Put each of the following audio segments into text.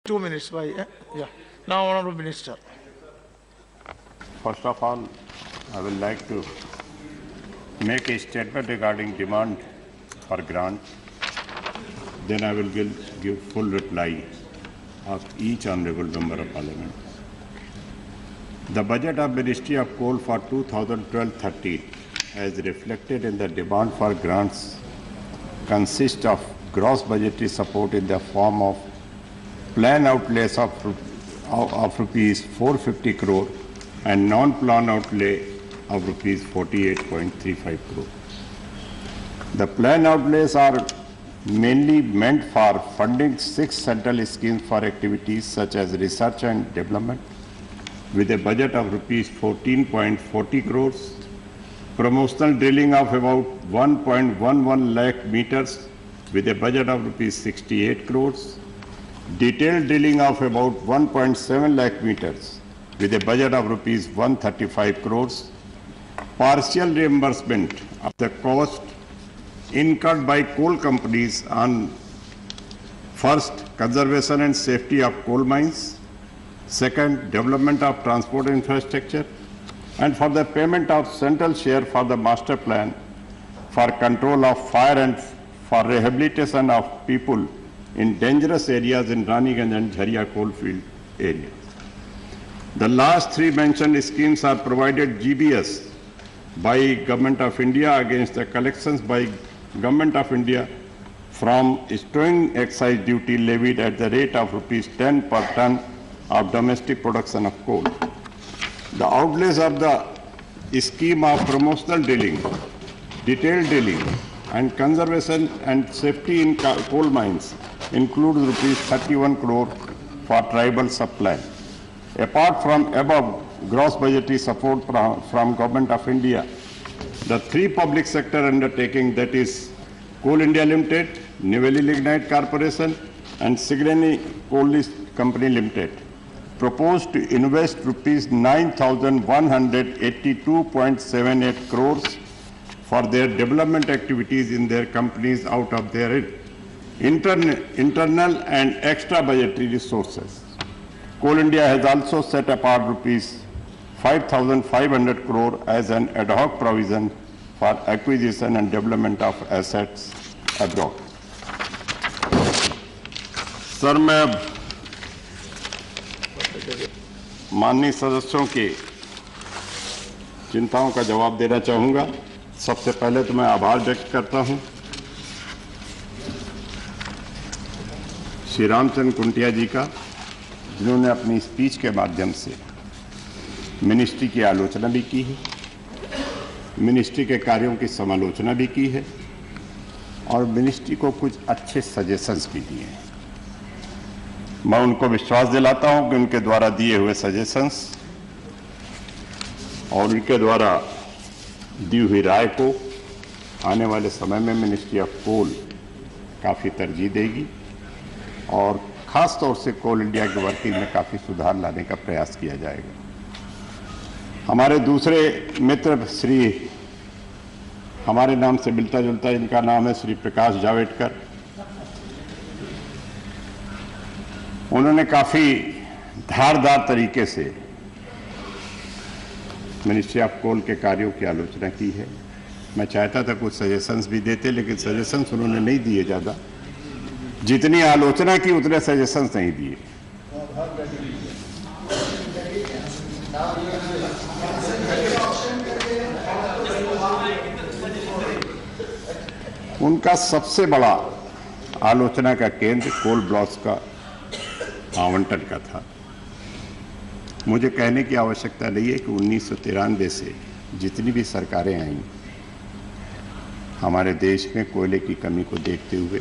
2 minutes, by yeah. Now, Honorable Minister. First of all, I would like to make a statement regarding demand for grant. Then I will give full reply of each honorable member of Parliament. The budget of Ministry of Coal for 2012-13, as reflected in the demand for grants, consists of gross budgetary support in the form of plan outlays of rupees 450 crore and non-plan outlay of rupees 48.35 crore. The plan outlays are mainly meant for funding 6 central schemes for activities such as research and development with a budget of rupees 14.40 crores, promotional drilling of about 1.11 lakh meters with a budget of rupees 68 crores, detailed drilling of about 1.7 lakh meters with a budget of rupees 135 crores, partial reimbursement of the cost incurred by coal companies on first, conservation and safety of coal mines, second, development of transport infrastructure, and for the payment of central share for the master plan for control of fire and for rehabilitation of people in dangerous areas in Raniganj and Jharia coalfield areas. The last 3 mentioned schemes are provided GBS by Government of India against the collections by Government of India from stowing excise duty levied at the rate of rupees 10 per ton of domestic production of coal. The outlays of the scheme of promotional drilling, detailed drilling, and conservation and safety in coal mines include rupees 31 crore for tribal sub-plan. Apart from above gross budgetary support from Government of India, the 3 public sector undertaking, that is Coal India Limited, Neyveli Lignite Corporation and Singareni Coal Company Limited, proposed to invest rupees 9,182.78 crores for their development activities in their companies out of their internal and extra budgetary resources. Coal India has also set apart rupees 5,500 crore as an ad hoc provision for acquisition and development of assets abroad. Sir, मैं माननीय सदस्यों के चिंताओं का जवाब देना चाहूँगा। सबसे पहले तो मैं आभार व्यक्त करता हूँ श्री रामचंद्र कुंटिया जी का, जिन्होंने अपनी स्पीच के माध्यम से मिनिस्ट्री की आलोचना भी की है, मिनिस्ट्री के कार्यों की समालोचना भी की है और मिनिस्ट्री को कुछ अच्छे सजेशंस भी दिए हैं। मैं उनको विश्वास दिलाता हूं कि उनके द्वारा दिए हुए सजेशंस और उनके द्वारा दी हुई राय को आने वाले समय में मिनिस्ट्री ऑफ कोल काफ़ी तरजीह देगी और ख़ास तौर से कोल इंडिया की वर्किंग में काफ़ी सुधार लाने का प्रयास किया जाएगा। हमारे दूसरे मित्र श्री, हमारे नाम से मिलता जुलता इनका नाम है श्री प्रकाश जावड़ेकर, उन्होंने काफ़ी धारदार तरीके से मिनिस्ट्री ऑफ कोल के कार्यों की आलोचना की है। मैं चाहता था कुछ सजेशंस भी देते, लेकिन सजेशंस उन्होंने नहीं दिए ज़्यादा, जितनी आलोचना की उतने सजेशंस नहीं दिए। उनका सबसे बड़ा आलोचना का केंद्र कोल ब्लॉक्स का आवंटन का था। मुझे कहने की आवश्यकता नहीं है कि 1993 से जितनी भी सरकारें आईं, हमारे देश में कोयले की कमी को देखते हुए,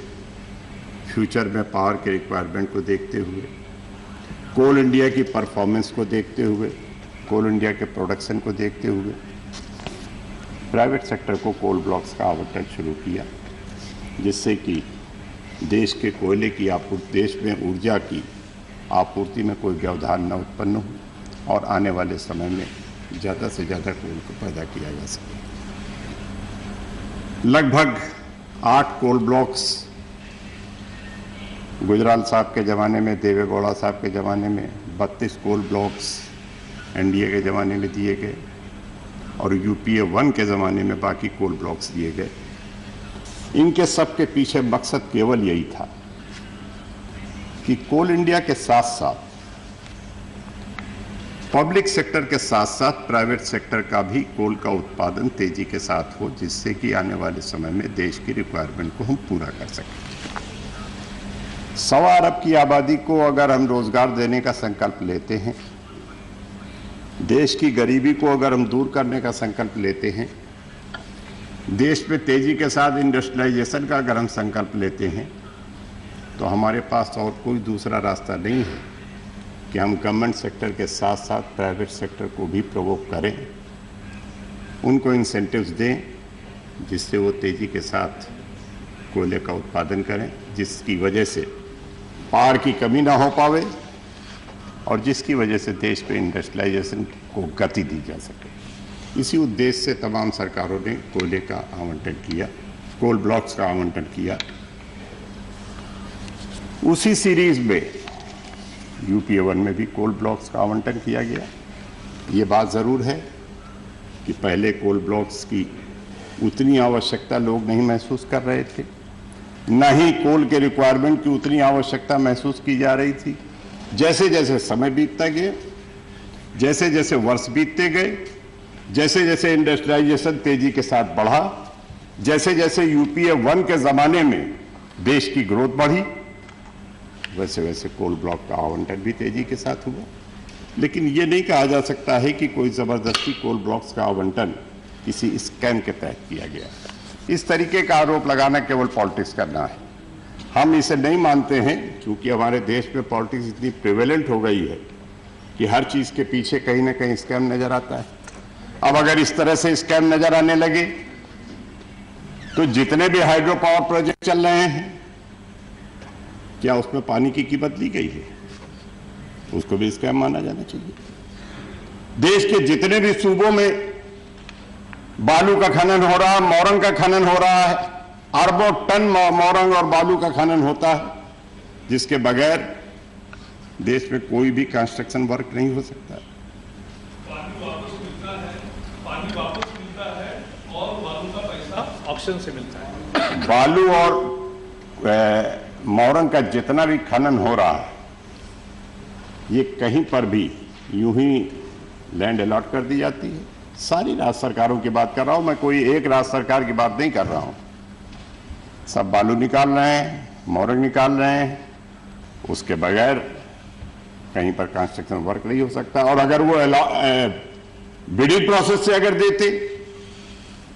फ्यूचर में पावर के रिक्वायरमेंट को देखते हुए, कोल इंडिया की परफॉर्मेंस को देखते हुए, कोल इंडिया के प्रोडक्शन को देखते हुए प्राइवेट सेक्टर को कोल ब्लॉक्स का आवंटन शुरू किया, जिससे कि देश के कोयले की आपूर्ति, देश में ऊर्जा की आपूर्ति में कोई व्यवधान न उत्पन्न हो और आने वाले समय में ज़्यादा से ज़्यादा कोल को पैदा किया जा सके। लगभग 8 कोल ब्लॉक्स गुजराल साहब के ज़माने में, देवे गौड़ा साहब के ज़माने में 32 कोल ब्लॉक्स एनडीए के ज़माने में दिए गए और यूपीए 1 के ज़माने में बाकी कोल ब्लॉक्स दिए गए। इनके सब के पीछे मकसद केवल यही था कि कोल इंडिया के साथ साथ पब्लिक सेक्टर के साथ साथ प्राइवेट सेक्टर का भी कोल का उत्पादन तेजी के साथ हो, जिससे कि आने वाले समय में देश की रिक्वायरमेंट को हम पूरा कर सकें। 1.25 अरब की आबादी को अगर हम रोजगार देने का संकल्प लेते हैं, देश की गरीबी को अगर हम दूर करने का संकल्प लेते हैं, देश में तेजी के साथ इंडस्ट्रियलाइजेशन का अगर हम संकल्प लेते हैं, तो हमारे पास और कोई दूसरा रास्ता नहीं है कि हम गवर्नमेंट सेक्टर के साथ साथ प्राइवेट सेक्टर को भी प्रोवोक करें, उनको इंसेंटिव्स दें, जिससे वो तेजी के साथ कोयले का उत्पादन करें, जिसकी वजह से पार की कमी ना हो पावे और जिसकी वजह से देश पे इंडस्ट्रियलाइजेशन को गति दी जा सके। इसी उद्देश्य से तमाम सरकारों ने कोयले का आवंटन किया, कोल ब्लॉक्स का आवंटन किया। उसी सीरीज में यूपीए 1 में भी कोल ब्लॉक्स का आवंटन किया गया। ये बात ज़रूर है कि पहले कोल ब्लॉक्स की उतनी आवश्यकता लोग नहीं महसूस कर रहे थे, न ही कोल के रिक्वायरमेंट की उतनी आवश्यकता महसूस की जा रही थी। जैसे जैसे समय बीतता गया, जैसे जैसे वर्ष बीतते गए, जैसे जैसे इंडस्ट्रियलाइजेशन तेजी के साथ बढ़ा, जैसे जैसे यूपीए 1 के ज़माने में देश की ग्रोथ बढ़ी, वैसे वैसे कोल ब्लॉक का आवंटन भी तेजी के साथ हुआ। लेकिन ये नहीं कहा जा सकता है कि कोई ज़बरदस्ती कोल ब्लॉक्स का आवंटन किसी स्कैम के तहत किया गया। इस तरीके का आरोप लगाना केवल पॉलिटिक्स करना है। हम इसे नहीं मानते हैं, क्योंकि हमारे देश में पॉलिटिक्स इतनी प्रिवेलेंट हो गई है कि हर चीज़ के पीछे कहीं ना कहीं स्कैम नज़र आता है। अब अगर इस तरह से स्कैम नज़र आने लगे तो जितने भी हाइड्रो पावर प्रोजेक्ट चल रहे हैं, क्या उसमें पानी की कीमत ली गई है? उसको भी स्कैम माना जाना चाहिए। देश के जितने भी सूबों में बालू का खनन हो रहा है, मोरंग का खनन हो रहा है, अरबों टन मोरंग और बालू का खनन होता है, जिसके बगैर देश में कोई भी कंस्ट्रक्शन वर्क नहीं हो सकता। पानी वापस मिलता है और बालू का पैसा ऑक्शन से मिलता है। बालू और मोरंग का जितना भी खनन हो रहा है, ये कहीं पर भी यूं ही लैंड अलॉट कर दी जाती है। सारी राज्य सरकारों की बात कर रहा हूं मैं, कोई एक राज्य सरकार की बात नहीं कर रहा हूं। सब बालू निकाल रहे हैं, मोरंग निकाल रहे हैं, उसके बगैर कहीं पर कंस्ट्रक्शन वर्क नहीं हो सकता। और अगर वो बिडिंग प्रोसेस से अगर देते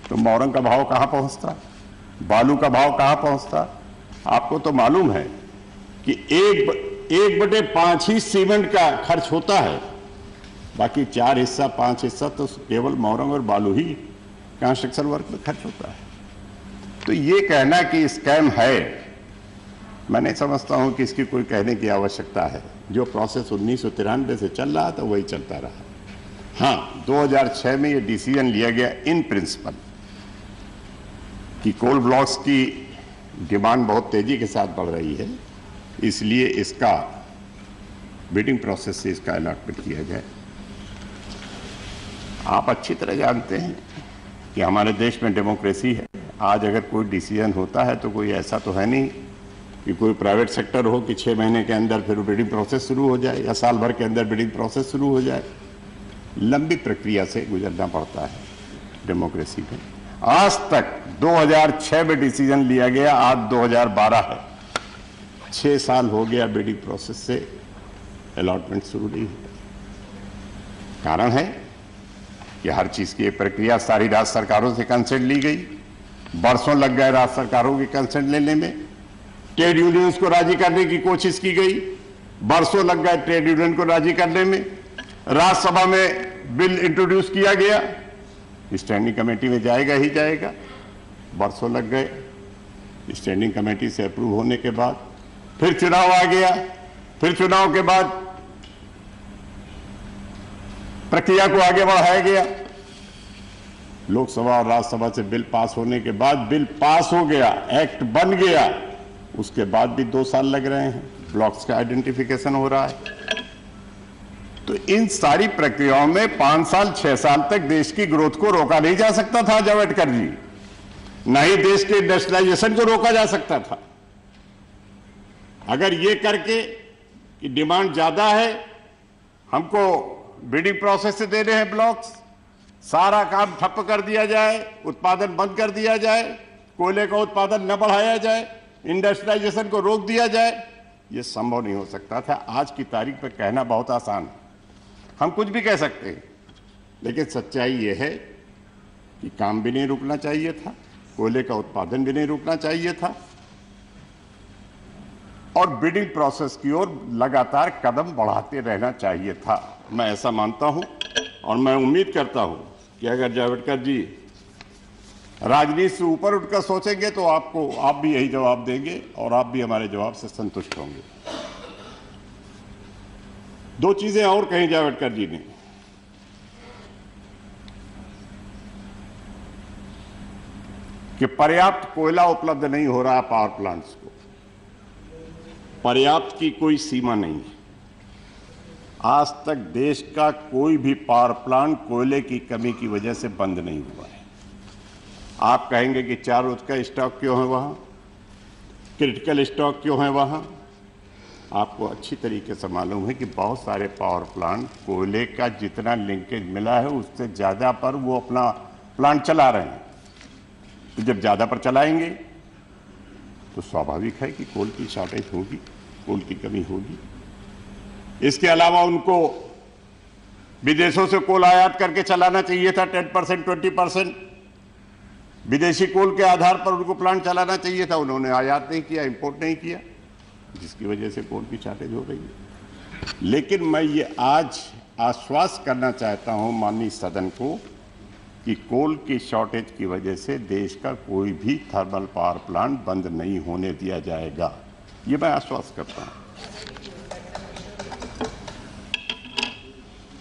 तो मोरंग का भाव कहां पहुंचता, बालू का भाव कहां पहुंचता? आपको तो मालूम है कि 1/5 ही सीमेंट का खर्च होता है, बाकी 4 हिस्सा 5 हिस्सा तो केवल मोरंग और बालू ही कंस्ट्रक्शन वर्क में खर्च होता है। तो ये कहना कि स्कैम है, मैं नहीं समझता हूं कि इसकी कोई कहने की आवश्यकता है। जो प्रोसेस 1993 से चल रहा था वही चलता रहा। हाँ, 2006 में ये डिसीजन लिया गया इन प्रिंसिपल कि कोल ब्लॉक्स की डिमांड बहुत तेजी के साथ बढ़ रही है, इसलिए इसका बिडिंग प्रोसेस से इसका अलॉटमेंट किया जाए। आप अच्छी तरह जानते हैं कि हमारे देश में डेमोक्रेसी है। आज अगर कोई डिसीजन होता है तो कोई ऐसा तो है नहीं कि कोई प्राइवेट सेक्टर हो कि 6 महीने के अंदर फिर बिडिंग प्रोसेस शुरू हो जाए या साल भर के अंदर बिडिंग प्रोसेस शुरू हो जाए। लंबी प्रक्रिया से गुजरना पड़ता है डेमोक्रेसी में। आज तक 2006 में डिसीजन लिया गया, आज 2012 है, 6 साल हो गया बिडिंग प्रोसेस से अलॉटमेंट शुरू नहीं हुआ। कारण है कि हर चीज की एक प्रक्रिया सारी राज्य सरकारों से कंसेंट ली गई, बरसों लग गए राज्य सरकारों की कंसेंट लेने में। ट्रेड यूनियंस को राजी करने की कोशिश की गई, बरसों लग गए ट्रेड यूनियन को राजी करने में। राज्यसभा में बिल इंट्रोड्यूस किया गया, स्टैंडिंग कमेटी में जाएगा ही जाएगा, बरसों लग गए। स्टैंडिंग कमेटी से अप्रूव होने के बाद फिर चुनाव आ गया, फिर चुनाव के बाद प्रक्रिया को आगे बढ़ाया गया। लोकसभा और राज्यसभा से बिल पास होने के बाद बिल पास हो गया, एक्ट बन गया, उसके बाद भी 2 साल लग रहे हैं, ब्लॉक्स का आइडेंटिफिकेशन हो रहा है। तो इन सारी प्रक्रियाओं में 5 साल 6 साल तक देश की ग्रोथ को रोका नहीं जा सकता था जावड़ेकर जी, न ही देश के इंडस्ट्रियलाइजेशन को रोका जा सकता था। अगर ये करके कि डिमांड ज्यादा है, हमको बिडिंग प्रोसेस से देने हैं ब्लॉक्स, सारा काम ठप्प कर दिया जाए, उत्पादन बंद कर दिया जाए, कोयले का उत्पादन न बढ़ाया जाए, इंडस्ट्रियलाइजेशन को रोक दिया जाए, यह संभव नहीं हो सकता था। आज की तारीख पर कहना बहुत आसान है, हम कुछ भी कह सकते हैं, लेकिन सच्चाई यह है कि काम भी नहीं रुकना चाहिए था, कोयले का उत्पादन भी नहीं रुकना चाहिए था, और बिडिंग प्रोसेस की ओर लगातार कदम बढ़ाते रहना चाहिए था। मैं ऐसा मानता हूं और मैं उम्मीद करता हूं कि अगर जावड़ेकर जी राजनीति से ऊपर उठकर सोचेंगे तो आप भी यही जवाब देंगे और आप भी हमारे जवाब से संतुष्ट होंगे। 2 चीजें और कही जावड़ेकर जी ने, कि पर्याप्त कोयला उपलब्ध नहीं हो रहा पावर प्लांट्स को। पर्याप्त की कोई सीमा नहीं है। आज तक देश का कोई भी पावर प्लांट कोयले की कमी की वजह से बंद नहीं हुआ है। आप कहेंगे कि 4 रोज का स्टॉक क्यों है वहां, क्रिटिकल स्टॉक क्यों है वहां? आपको अच्छी तरीके से मालूम है कि बहुत सारे पावर प्लांट कोयले का जितना लिंकेज मिला है उससे ज्यादा पर वो अपना प्लांट चला रहे हैं। तो जब ज्यादा पर चलाएंगे तो स्वाभाविक है कि कोल की शॉर्टेज होगी, कोल की कमी होगी। इसके अलावा उनको विदेशों से कोल आयात करके चलाना चाहिए था, 10% 20% विदेशी कोल के आधार पर उनको प्लांट चलाना चाहिए था। उन्होंने आयात नहीं किया, इंपोर्ट नहीं किया, जिसकी वजह से कोल की शॉर्टेज हो रही है। लेकिन मैं ये आज आश्वस्त करना चाहता हूं माननीय सदन को कि कोल की शॉर्टेज की वजह से देश का कोई भी थर्मल पावर प्लांट बंद नहीं होने दिया जाएगा, ये मैं आश्वस्त करता हूं।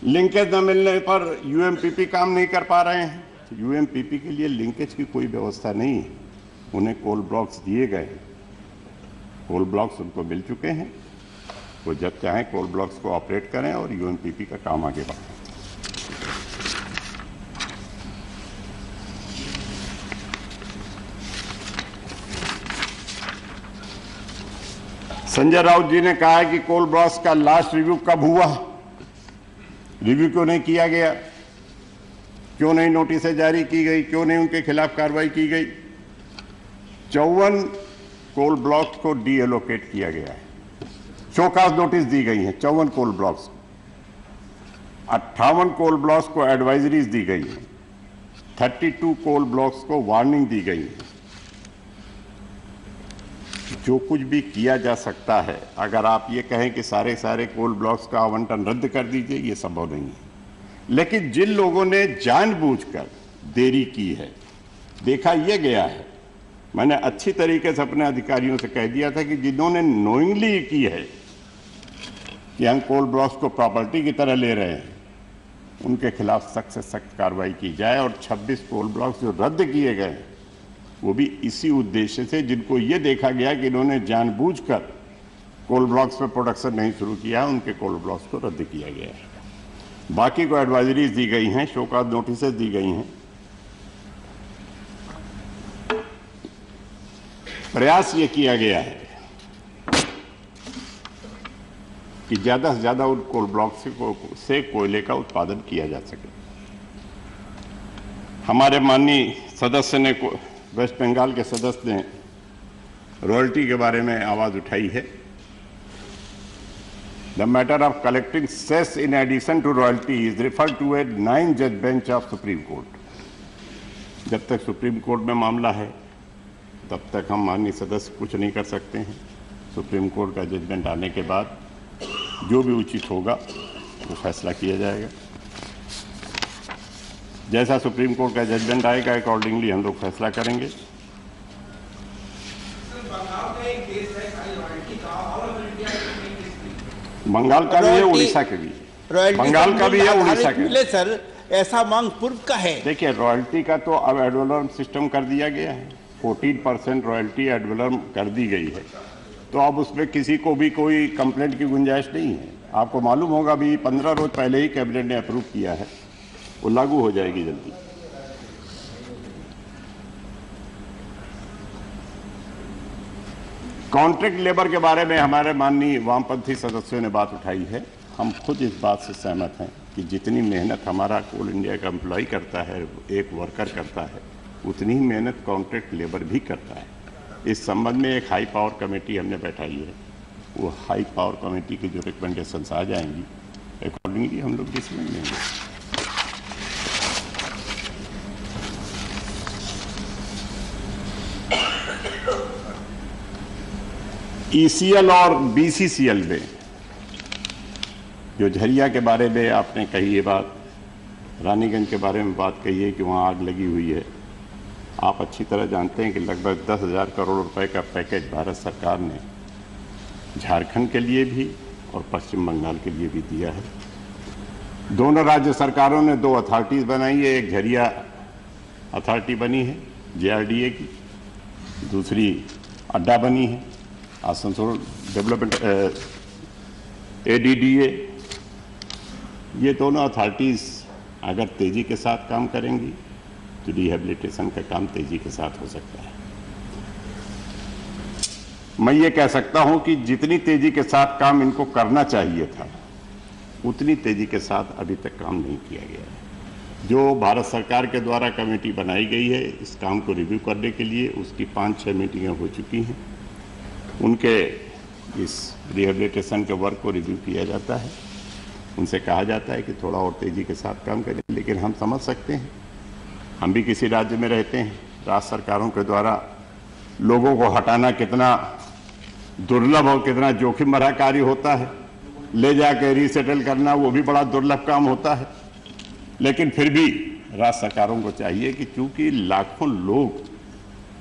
लिंकेज न मिलने पर यूएमपीपी काम नहीं कर पा रहे हैं। यूएमपीपी के लिए लिंकेज की कोई व्यवस्था नहीं है। उन्हें कोल ब्लॉक्स दिए गए हैं, कोल ब्लॉक्स उनको मिल चुके हैं, वो जब चाहें कोल ब्लॉक्स को ऑपरेट करें और यूएमपीपी का काम आगे बढ़ाएं। संजय राउत जी ने कहा है कि कोल ब्लॉक्स का लास्ट रिव्यू कब हुआ, रिव्यू क्यों नहीं किया गया, क्यों नहीं नोटिसें जारी की गई, क्यों नहीं उनके खिलाफ कार्रवाई की गई। 54 कोल ब्लॉक्स को डीएलोकेट किया गया है, शोकाज नोटिस दी गई हैं 54 कोल ब्लॉक्स को, 58 कोल ब्लॉक्स को एडवाइजरीज दी गई है, 32 कोल ब्लॉक्स को वार्निंग दी गई है। जो कुछ भी किया जा सकता है, अगर आप ये कहें कि सारे कोल ब्लॉक्स का आवंटन रद्द कर दीजिए, ये संभव नहीं है। लेकिन जिन लोगों ने जानबूझकर देरी की है, देखा यह गया है, मैंने अच्छी तरीके से अपने अधिकारियों से कह दिया था कि जिन्होंने नोइंगली की है कि हम कोल ब्लॉक्स को प्रॉपर्टी की तरह ले रहे हैं, उनके खिलाफ सख्त से सख्त कार्रवाई की जाए। और 26 कोल ब्लॉक्स जो रद्द किए गए वो भी इसी उद्देश्य से, जिनको ये देखा गया कि इन्होंने जानबूझकर कोल ब्लॉक्स पे प्रोडक्शन नहीं शुरू किया, उनके कोल ब्लॉक्स को रद्द किया गया है। बाकी को एडवाइजरीज दी गई हैं, शोकाज नोटिसेस दी गई हैं। प्रयास ये किया गया है कि ज्यादा से ज्यादा उन कोल ब्लॉक से कोयले का उत्पादन किया जा सके। हमारे माननीय सदस्य ने, वेस्ट बंगाल के सदस्य ने रॉयल्टी के बारे में आवाज उठाई है। The matter of collecting cess in addition to royalty is referred to a 9 जज बेंच ऑफ सुप्रीम कोर्ट। जब तक सुप्रीम कोर्ट में मामला है तब तक हम माननीय सदस्य कुछ नहीं कर सकते हैं। सुप्रीम कोर्ट का जजमेंट आने के बाद जो भी उचित होगा वो फैसला किया जाएगा। जैसा सुप्रीम कोर्ट का जजमेंट आएगा अकॉर्डिंगली हम लोग फैसला करेंगे। बंगाल का भी है, उड़ीसा के भी, बंगाल का भी है, उड़ीसा के भी। सर ऐसा मांग पूर्व का है। देखिए रॉयल्टी का तो अब एडवांस सिस्टम कर दिया गया है। 14% रॉयल्टी एड वैलोरम कर दी गई है, तो अब उसमें किसी को भी कोई कंप्लेंट की गुंजाइश नहीं है। आपको मालूम होगा अभी 15 रोज पहले ही कैबिनेट ने अप्रूव किया है, वो लागू हो जाएगी जल्दी। कॉन्ट्रैक्ट लेबर के बारे में हमारे माननीय वामपंथी सदस्यों ने बात उठाई है। हम खुद इस बात से सहमत हैं कि जितनी मेहनत हमारा कोल इंडिया का एम्प्लॉय करता है, एक वर्कर करता है, उतनी ही मेहनत कॉन्ट्रैक्ट लेबर भी करता है। इस संबंध में एक हाई पावर कमेटी हमने बैठाई है। वो हाई पावर कमेटी की जो रिकमेंडेशंस आ जाएंगी, अकॉर्डिंगली हम लोग डिसीजन लेंगे। ECL और BCCL में जो झरिया के बारे में आपने कही ये बात, रानीगंज के बारे में बात कही है कि वहाँ आग लगी हुई है। आप अच्छी तरह जानते हैं कि लगभग 10,000 करोड़ रुपए का पैकेज भारत सरकार ने झारखंड के लिए भी और पश्चिम बंगाल के लिए भी दिया है। दोनों राज्य सरकारों ने 2 अथॉरिटीज़ बनाई है। एक झरिया अथॉरिटी बनी है JRDA की, दूसरी अड्डा बनी है आसनसोल डेवलपमेंट ADDA। ये दोनों अथॉरिटीज़ अगर तेज़ी के साथ काम करेंगी तो रिहेबिलिटेशन का काम तेज़ी के साथ हो सकता है। मैं ये कह सकता हूं कि जितनी तेज़ी के साथ काम इनको करना चाहिए था, उतनी तेज़ी के साथ अभी तक काम नहीं किया गया है। जो भारत सरकार के द्वारा कमेटी बनाई गई है इस काम को रिव्यू करने के लिए, उसकी 5-6 मीटिंगें हो चुकी हैं। उनके इस रिहेबिलिटेशन के वर्क को रिव्यू किया जाता है। उनसे कहा जाता है कि थोड़ा और तेज़ी के साथ काम करें, लेकिन हम समझ सकते हैं, हम भी किसी राज्य में रहते हैं, राज्य सरकारों के द्वारा लोगों को हटाना कितना दुर्लभ और कितना जोखिम भरा कार्य होता है। ले जाके रीसेटल करना वो भी बड़ा दुर्लभ काम होता है। लेकिन फिर भी राज्य सरकारों को चाहिए कि चूंकि लाखों लोग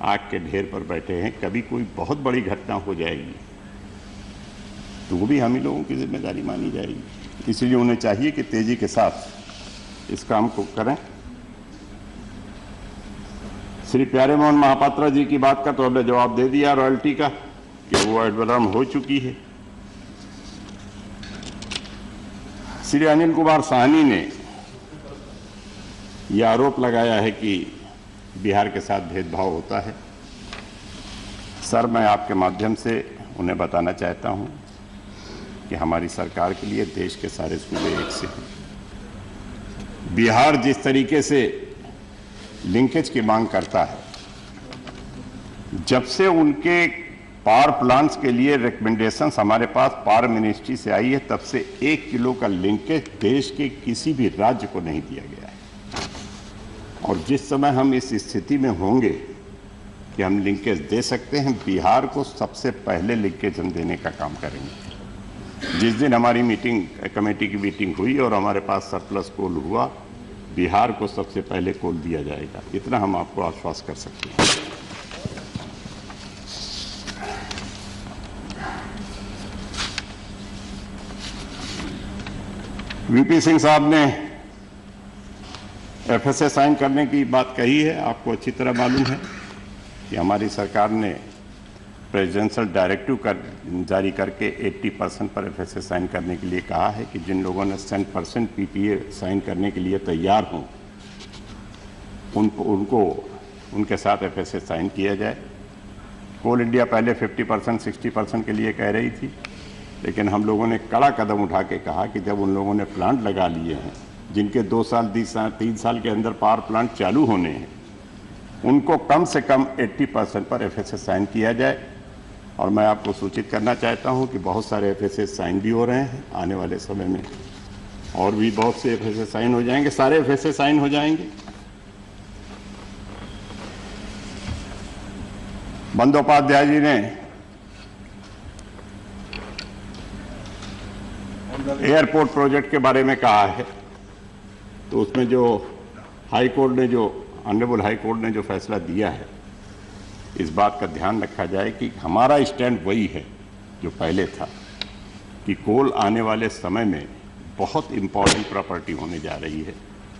आग के ढेर पर बैठे हैं, कभी कोई बहुत बड़ी घटना हो जाएगी तो वो भी हम ही लोगों की जिम्मेदारी मानी जाएगी। इसलिए उन्हें चाहिए कि तेजी के साथ इस काम को करें। श्री प्यारे मोहन महापात्रा जी की बात का तो हमने जवाब दे दिया रॉयल्टी का कि वो एड वैलोरम हो चुकी है। श्री अनिल कुमार साहनी ने यह आरोप लगाया है कि बिहार के साथ भेदभाव होता है। सर, मैं आपके माध्यम से उन्हें बताना चाहता हूं कि हमारी सरकार के लिए देश के सारे सूबे एक से हैं। बिहार जिस तरीके से लिंकेज की मांग करता है, जब से उनके पावर प्लांट्स के लिए रिकमेंडेशंस हमारे पास पावर मिनिस्ट्री से आई है, तब से 1 किलो का लिंकेज देश के किसी भी राज्य को नहीं दिया गया है। और जिस समय हम इस स्थिति में होंगे कि हम लिंकेज दे सकते हैं, बिहार को सबसे पहले लिंकेज हम देने का काम करेंगे। जिस दिन हमारी मीटिंग कमेटी की मीटिंग हुई और हमारे पास सरप्लस कोल हुआ, बिहार को सबसे पहले कोल दिया जाएगा। इतना हम आपको आश्वस्त कर सकते हैं। वीपी सिंह साहब ने FSA साइन करने की बात कही है। आपको अच्छी तरह मालूम है कि हमारी सरकार ने प्रेसिडेंशियल डायरेक्टिव जारी करके 80% पर FSA साइन करने के लिए कहा है कि जिन लोगों ने 100% PPA साइन करने के लिए तैयार हों उनको उनके साथ FSA साइन किया जाए। कोल इंडिया पहले 50% 60% के लिए कह रही थी, लेकिन हम लोगों ने कड़ा कदम उठा के कहा कि जब उन लोगों ने प्लांट लगा लिए हैं, जिनके 2 साल 3 साल के अंदर पावर प्लांट चालू होने हैं, उनको कम से कम 80% पर FSA साइन किया जाए। और मैं आपको सूचित करना चाहता हूं कि बहुत सारे FSA साइन भी हो रहे हैं। आने वाले समय में और भी बहुत से FSA साइन हो जाएंगे, सारे FSA साइन हो जाएंगे। बंदोपाध्याय जी ने एयरपोर्ट प्रोजेक्ट के बारे में कहा है, तो उसमें जो हाई कोर्ट ने ऑनरेबल हाई कोर्ट ने जो फैसला दिया है, इस बात का ध्यान रखा जाए कि हमारा स्टैंड वही है जो पहले था कि कोल आने वाले समय में बहुत इम्पोर्टेंट प्रॉपर्टी होने जा रही है।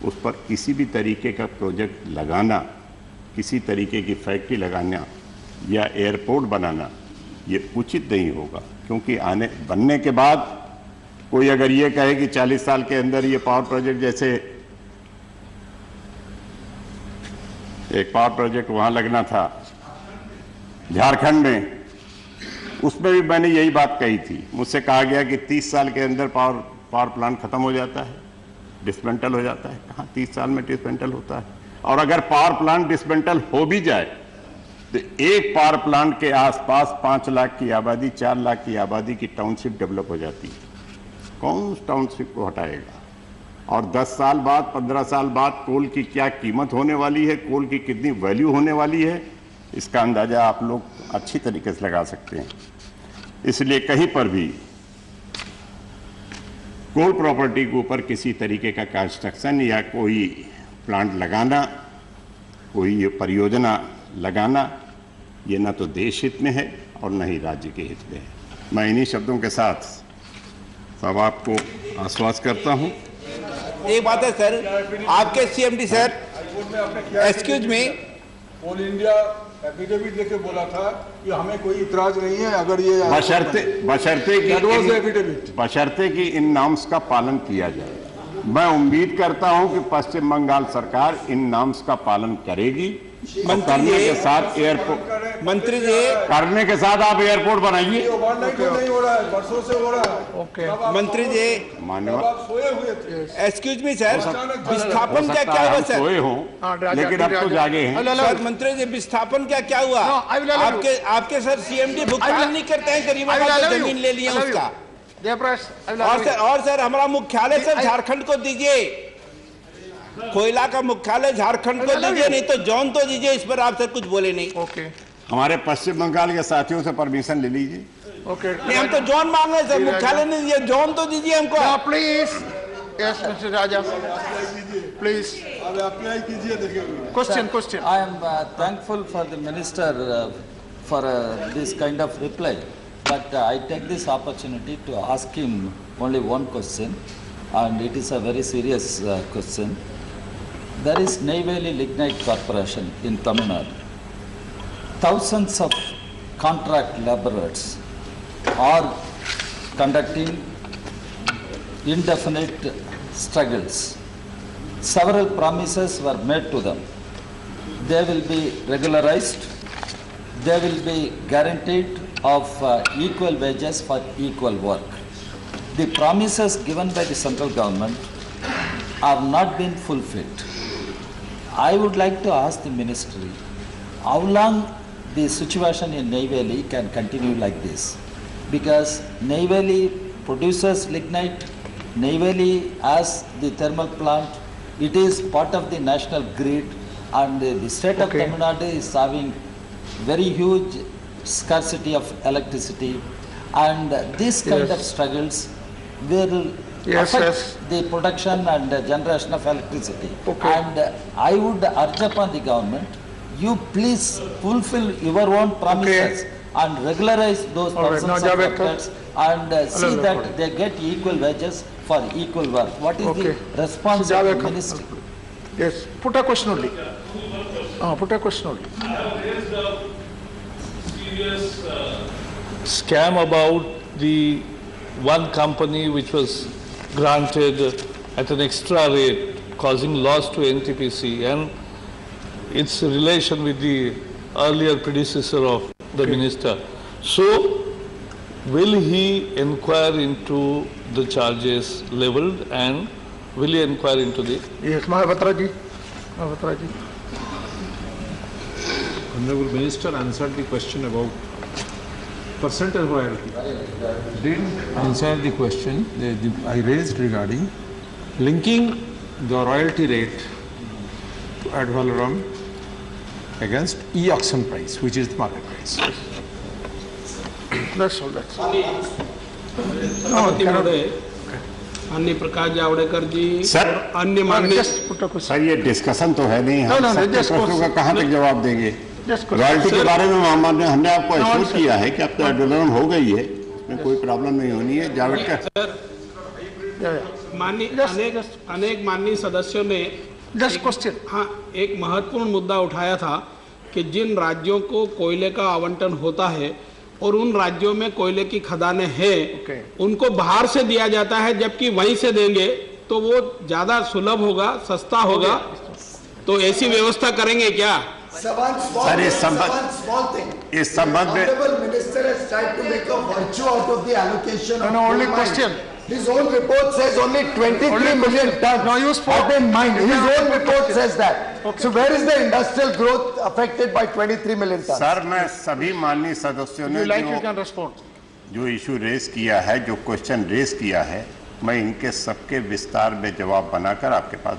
उस पर किसी भी तरीके का प्रोजेक्ट लगाना किसी तरीके की फैक्ट्री लगाना या एयरपोर्ट बनाना ये उचित नहीं होगा, क्योंकि बनने के बाद कोई अगर ये कहे कि 40 साल के अंदर ये पावर प्रोजेक्ट, जैसे एक पावर प्रोजेक्ट वहां लगना था झारखंड में, उसमें भी मैंने यही बात कही थी। मुझसे कहा गया कि 30 साल के अंदर पावर प्लांट खत्म हो जाता है, डिसमेंटल हो जाता है। कहाँ 30 साल में डिसमेंटल होता है? और अगर पावर प्लांट डिसमेंटल हो भी जाए तो एक पावर प्लांट के आसपास 5 लाख की आबादी, 4 लाख की आबादी की टाउनशिप डेवलप हो जाती है। कौन उस टाउनशिप को हटाएगा? और 10 साल बाद, 15 साल बाद कोल की क्या कीमत होने वाली है, कोल की कितनी वैल्यू होने वाली है, इसका अंदाजा आप लोग अच्छी तरीके से लगा सकते हैं। इसलिए कहीं पर भी कोल प्रॉपर्टी के ऊपर किसी तरीके का कंस्ट्रक्शन या कोई प्लांट लगाना, कोई परियोजना लगाना, ये ना तो देश हित में है और न ही राज्य के हित में है। मैं इन्हीं शब्दों के साथ सब आपको आश्वस्त करता हूं। एक बात है सर, आपके CMD sir, excuse me, all India affidavit लेके बोला था कि हमें कोई इतराज नहीं है अगर ये बशर्ते कि इन नॉर्म्स का पालन किया जाए। मैं उम्मीद करता हूं कि पश्चिम बंगाल सरकार इन नॉर्म्स का पालन करेगी। करने के साथ एयरपोर्ट, मंत्री जी, करने के साथ आप एयरपोर्ट बनाइए। नहीं हो रहा है, बरसों से हो रहा है। ओके मंत्री जी, मानव सोए हुए थे। एक्सक्यूज मी सर, विस्थापन क्या हुआ सर? सोए हो लेकिन अब तो जागे हैं। सर मंत्री जी, विस्थापन क्या हुआ? आपके सर सीएमडी भुगतान नहीं करते हैं, गरीबों का जमीन ले लिया उसका। और सर हमारा मुख्यालय सर झारखंड को दीजिए, कोयला का मुख्यालय झारखंड को दीजिए, नहीं तो जॉन तो दीजिए। इस पर आप सर कुछ बोले नहीं। ओके हमारे पश्चिम बंगाल के साथियों से परमिशन ले लीजिए। ओके नहीं, हम तो जॉन मांग रहे हैं सर, मुख्यालय नहीं दीजिए, जॉन तो दीजिए हमको। Please. Yes mister Raja, please अब अप्लाई कीजिए, देखिए। Question. I am thankful for the minister for this kind of reply, but I take this opportunity to ask him only one question, and it is a very serious question. There is Neyveli Lignite Corporation in Tamil Nadu. Thousands of contract laborers are conducting indefinite struggles. Several promises were made to them. They will be regularized. They will be guaranteed of equal wages for equal work. The promises given by the central government have not been fulfilled. I would like to ask the ministry, how long the situation in Neyveli can continue like this? Because Neyveli produces lignite, Neyveli has the thermal plant, it is part of the national grid, and the state of Tamil Nadu is having very huge scarcity of electricity, and this kind of struggles will affect the production and generation of electricity. And I would urge upon the government, you please fulfill your own promises and regularize those thousands of workers and see that they get equal wages for equal work. What is the response of the ministry? Yes, put a question only. Put a question only. I have raised a serious scam about the one company which was granted at an extra rate, causing loss to NTPC and its relation with the earlier predecessor of the minister. So, will he inquire into the charges leveled and will he inquire into the... Yes, Mahapatra ji. Honorable Minister answered the question about percentage royalty. Didn't answer the question I raised regarding linking the royalty rate to ad valorem against e-auction price, which is the market price. That's all. अन्य प्रकाश जावड़ेकर जी sir, अन्य माननीय sir ये discussion तो है नहीं, हम सबके प्रश्नों का कहाँ तक जवाब देंगे? रॉयल्टी के बारे में हमने आपको एश्योर किया है कि अब तो एडवर्टाइजमेंट हो गई है, इसमें कोई प्रॉब्लम नहीं होनी है। जावड़ेकर माननीय अनेक माननीय सदस्यों ने जस्ट क्वेश्चन। हाँ, एक महत्वपूर्ण मुद्दा उठाया था कि जिन राज्यों को कोयले का आवंटन होता है और उन राज्यों में कोयले की खदानें हैं, उनको बाहर से दिया जाता है, जबकि वहीं से देंगे तो वो ज्यादा सुलभ होगा, सस्ता होगा। तो ऐसी व्यवस्था करेंगे क्या? सर, इस संबंध में Minister has tried to make a virtue out of the allocation of only coal question. mines. His own report says only 23 million tons have been mined. His own report says that. So where is the industrial growth affected by 23 million tons? Sir, मैं सभी माननीय सदस्यों ने जो issue raise किया है, जो question raise किया है, मैं इनके सबके विस्तार में जवाब बनाकर आपके पास